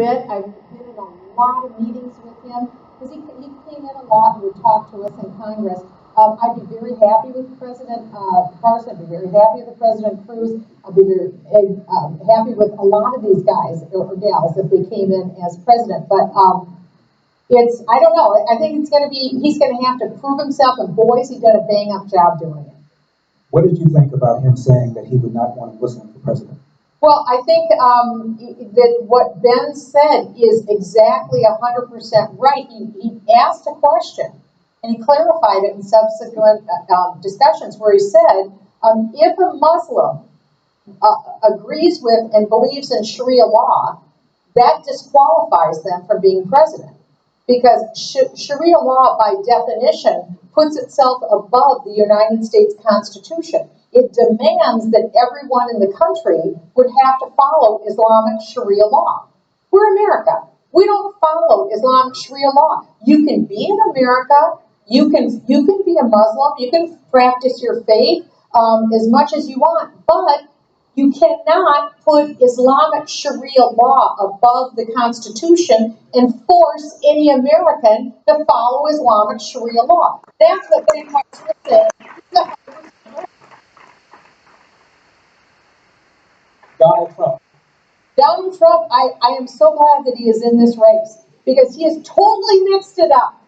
bit. I've been in a lot of meetings with him because he came in a lot and would talk to us in Congress. I'd be very happy with President Carson. I'd be very happy with President Cruz. I'd be very happy with a lot of these guys or gals if they came in as president. But I don't know. I think he's going to have to prove himself, and boys, he did a bang up job doing it. What did you think about him saying that he would not want to listen for president? Well, I think that what Ben said is exactly 100% right. He asked a question, and he clarified it in subsequent discussions where he said, if a Muslim agrees with and believes in Sharia law, that disqualifies them from being president. Because Sharia law, by definition, puts itself above the United States Constitution. It demands that everyone in the country would have to follow Islamic Sharia law. We're America. We don't follow Islamic Sharia law. You can be in America. You can be a Muslim. You can practice your faith as much as you want, but you cannot put Islamic Sharia law above the Constitution and force any American to follow Islamic Sharia law. That's what Ben Carson said. Donald Trump. Donald Trump, I am so glad that he is in this race because he has totally mixed it up,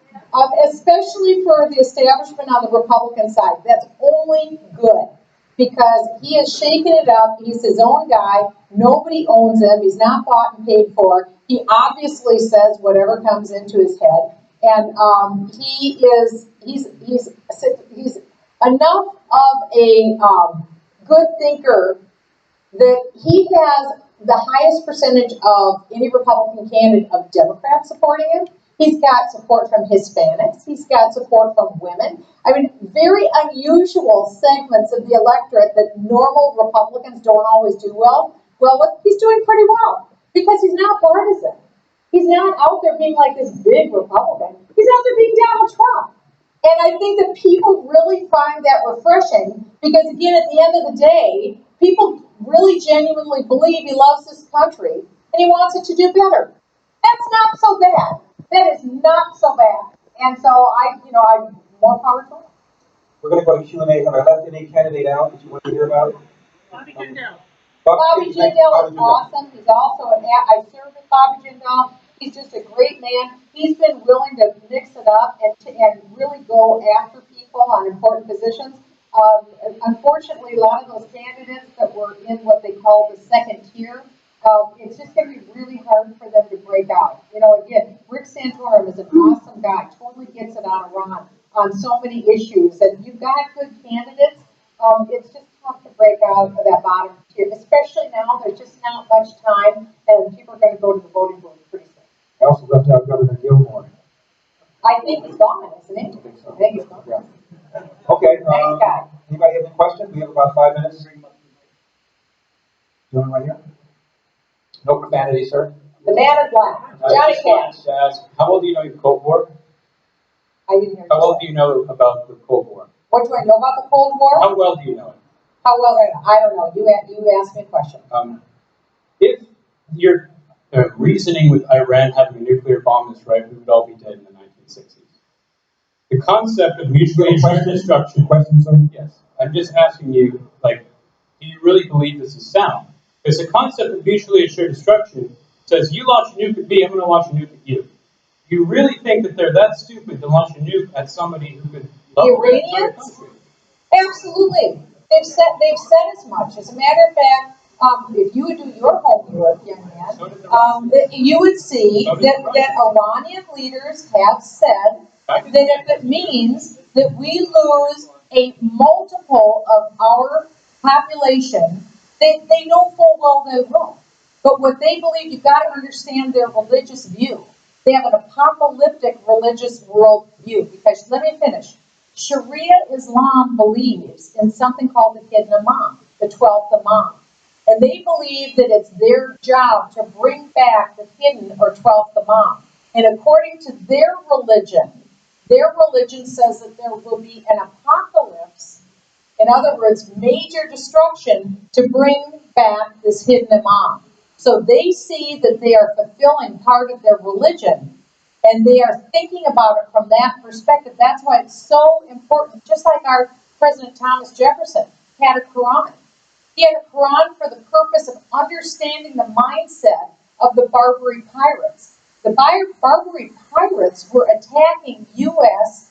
especially for the establishment on the Republican side. That's only good because he has shaken it up. He's his own guy. Nobody owns him. He's not bought and paid for. He obviously says whatever comes into his head, and he's enough of a good thinker that he has the highest percentage of any Republican candidate of Democrats supporting him. He's got support from Hispanics. He's got support from women. I mean, very unusual segments of the electorate that normal Republicans don't always do well. Well, he's doing pretty well because he's not partisan. He's not out there being like this big Republican. He's out there being Donald Trump. And I think that people really find that refreshing because, again, at the end of the day, people really genuinely believe he loves this country and he wants it to do better. That's not so bad. That is not so bad. And so I'm more powerful. We're going to go to Q&A. Have I left any candidate out that you want to hear about? Bobby Jindal. Bobby Jindal is awesome. He's also I served with Bobby Jindal. He's just a great man. He's been willing to mix it up and really go after people on important positions. Unfortunately, a lot of those candidates that were in what they call the second tier, it's just going to be really hard for them to break out. Again, Rick Santorum is an awesome guy, totally gets it on Iran on so many issues, and you've got good candidates. It's just tough to break out of that bottom tier, especially now. There's just not much time, and people are going to go to the voting booth pretty soon. I also left out Governor Gilmore. I think he's gone, isn't he? I think so. I think he's gone. Yeah. Okay. Nice guy. Anybody have any questions? We have about 5 minutes. Doing right here. No profanity, sir. The man in black, Johnny Cash. How well do you know your Cold War? I didn't hear. How well do you know about the Cold War? What do I know about the Cold War? How well do you know it? How well? I don't know. You asked me a question. If your reasoning with Iran having a nuclear bomb is right, we would all be dead in the 1960s. The concept of mutually assured destruction. Questions, sir? Yes. I'm just asking you, do you really believe this is sound? Because the concept of mutually assured destruction says you launch a nuke at me, I'm going to launch a nuke at you. Do you really think that they're that stupid to launch a nuke at somebody who could love the Iranians? Absolutely. They've said as much. As a matter of fact, if you would do your homework, young man, you would see that Iranian leaders have said that if it means that we lose a multiple of our population, they know full well they will. But what they believe, you've got to understand their religious view. They have an apocalyptic religious world view. Because, let me finish. Sharia Islam believes in something called the hidden Imam, the 12th Imam. And they believe that it's their job to bring back the hidden or 12th Imam. And according to their religion says that there will be an apocalypse. In other words, major destruction to bring back this hidden Imam. So they see that they are fulfilling part of their religion, and they are thinking about it from that perspective. That's why it's so important. Just like our President Thomas Jefferson had a Quran. He had a Quran for the purpose of understanding the mindset of the Barbary pirates. The Barbary pirates were attacking U.S.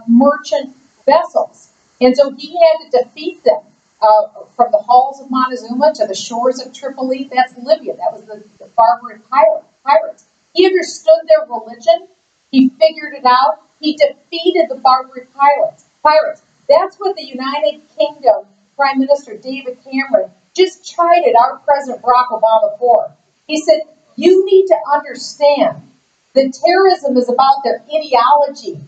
Merchant vessels, and so he had to defeat them from the halls of Montezuma to the shores of Tripoli. That's Libya. That was the Barbary pirates. He understood their religion. He figured it out. He defeated the Barbary pirates. That's what the United Kingdom Prime Minister David Cameron just chided our President Barack Obama for. He said, you need to understand that terrorism is about their ideology,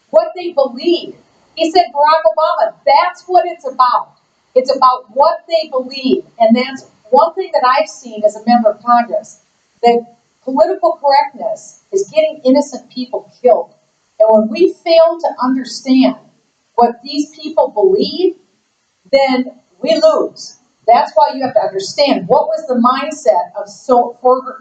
what they believe. He said, Barack Obama, that's what it's about. It's about what they believe. And that's one thing that I've seen as a member of Congress, that political correctness is getting innocent people killed. And when we fail to understand what these people believe, then we lose. That's why you have to understand what was the mindset of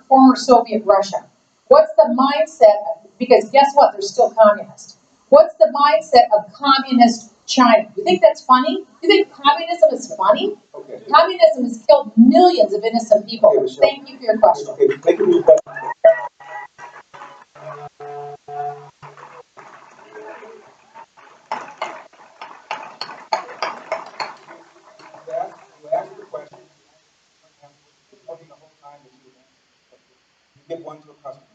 former Soviet Russia. What's the mindset, because guess what, they're still communist. What's the mindset of communist China? You think that's funny? You think communism is funny? Okay. Communism has killed millions of innocent people. Okay, Thank you for your question. Okay, thank you for your question. You asked the question. It's working the whole time that you answer. You give one to a customer.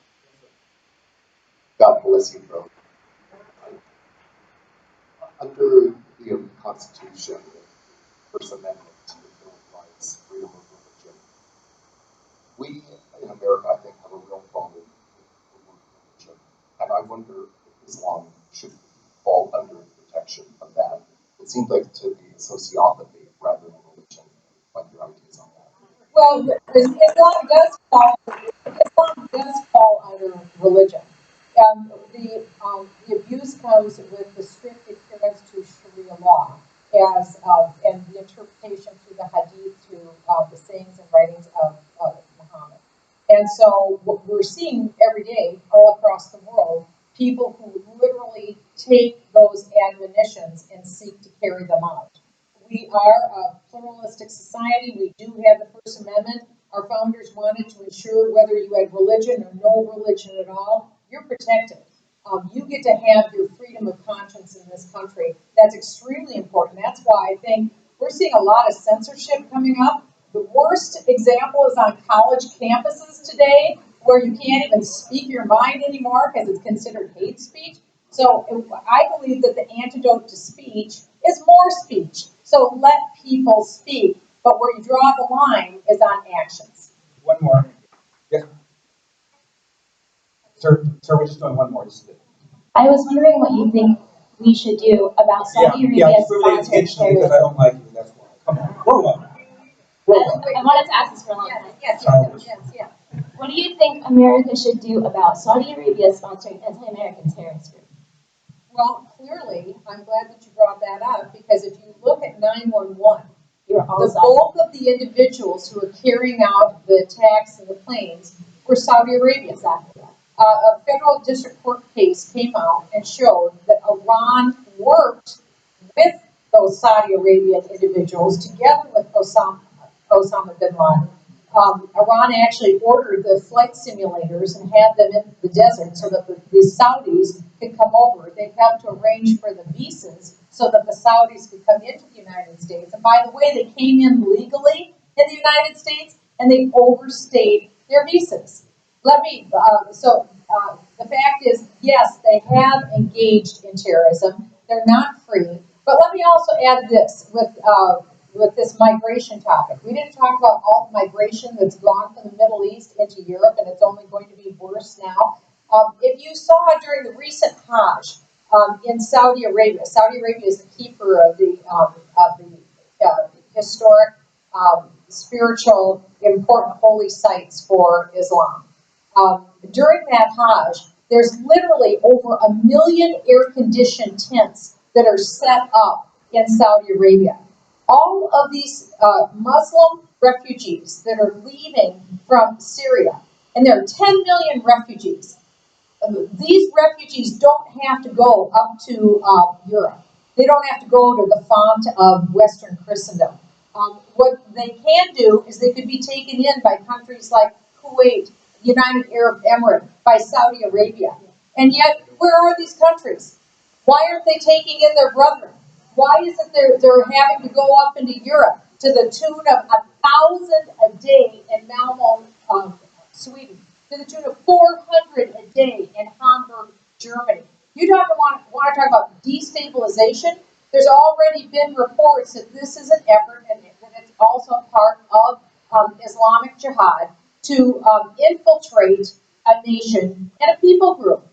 God bless you, bro. Under the Constitution, First Amendment to the Bill of Rights, freedom of religion, we in America, I think, have a real problem with religion. And I wonder if Islam should fall under protection of that. It seems like to be a sociopathy rather than religion. What your ideas on that? Well, Islam does fall under religion. The abuse comes with the strict adherence to Sharia law, and the interpretation through the Hadith, through the sayings and writings of Muhammad. And so, what we're seeing every day all across the world, people who literally take those admonitions and seek to carry them out. We are a pluralistic society. We do have the First Amendment. Our founders wanted to ensure whether you had religion or no religion at all, you're protected. You get to have your freedom of conscience in this country. That's extremely important. That's why I think we're seeing a lot of censorship coming up. The worst example is on college campuses today, where you can't even speak your mind anymore because it's considered hate speech. So I believe that the antidote to speech is more speech. So let people speak, but where you draw the line is on actions. One more. Yes. Sir, we're just doing one more. This is it. I was wondering what you think we should do about Saudi Arabia it's really intentional because I don't like you. That's why. Come on, grow up. I wanted to ask this for a long time. Yes. What do you think America should do about Saudi Arabia sponsoring anti-American terrorist groups? Well, clearly, I'm glad that you brought that up, because if you look at 911, the bulk of the individuals who are carrying out the attacks in the planes were Saudi Arabia. Exactly. A federal district court case came out and showed that Iran worked with those Saudi Arabian individuals together with Osama bin Laden. Iran actually ordered the flight simulators and had them in the desert so that the Saudis could come over. They helped to arrange for the visas so that the Saudis could come into the United States. And by the way, they came in legally in the United States, and they overstayed their visas. The fact is, yes, they have engaged in terrorism. They're not free. But let me also add this with this migration topic. We didn't talk about all the migration that's gone from the Middle East into Europe, and it's only going to be worse now. If you saw during the recent Hajj in Saudi Arabia is the keeper of the historic, spiritual, important holy sites for Islam. During that Hajj, there's literally over 1 million air-conditioned tents that are set up in Saudi Arabia. All of these Muslim refugees that are leaving from Syria, and there are 10 million refugees. These refugees don't have to go up to Europe. They don't have to go to the font of Western Christendom. What they can do is they could be taken in by countries like Kuwait, United Arab Emirates, by Saudi Arabia. And yet, where are these countries? Why aren't they taking in their brethren? Why is it they're having to go up into Europe to the tune of 1,000 a day in Malmo, Sweden, to the tune of 400 a day in Hamburg, Germany? You don't want to talk about destabilization? There's already been reports that this is an effort, and that it's also part of Islamic Jihad to infiltrate a nation and a people group.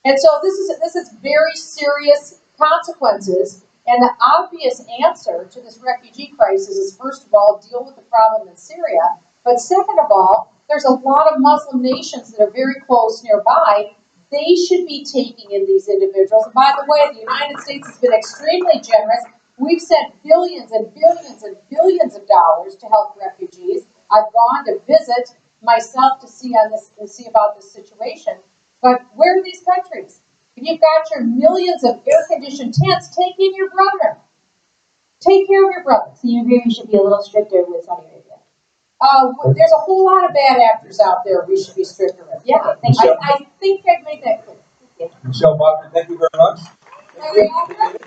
And so this is very serious consequences. And the obvious answer to this refugee crisis is, first of all, deal with the problem in Syria. But second of all, there's a lot of Muslim nations that are very close nearby. They should be taking in these individuals. And by the way, the United States has been extremely generous. We've sent billions and billions and billions of dollars to help refugees. I've gone to visit myself to see about this situation. But where are these countries? If you've got your millions of air-conditioned tents, take in your brother. Take care of your brother. So you agree we should be a little stricter with Saudi Arabia? There's a whole lot of bad actors out there we should be stricter with. Yeah, I think I've made that clear. Michelle Bachmann, thank you very much. Are you welcome.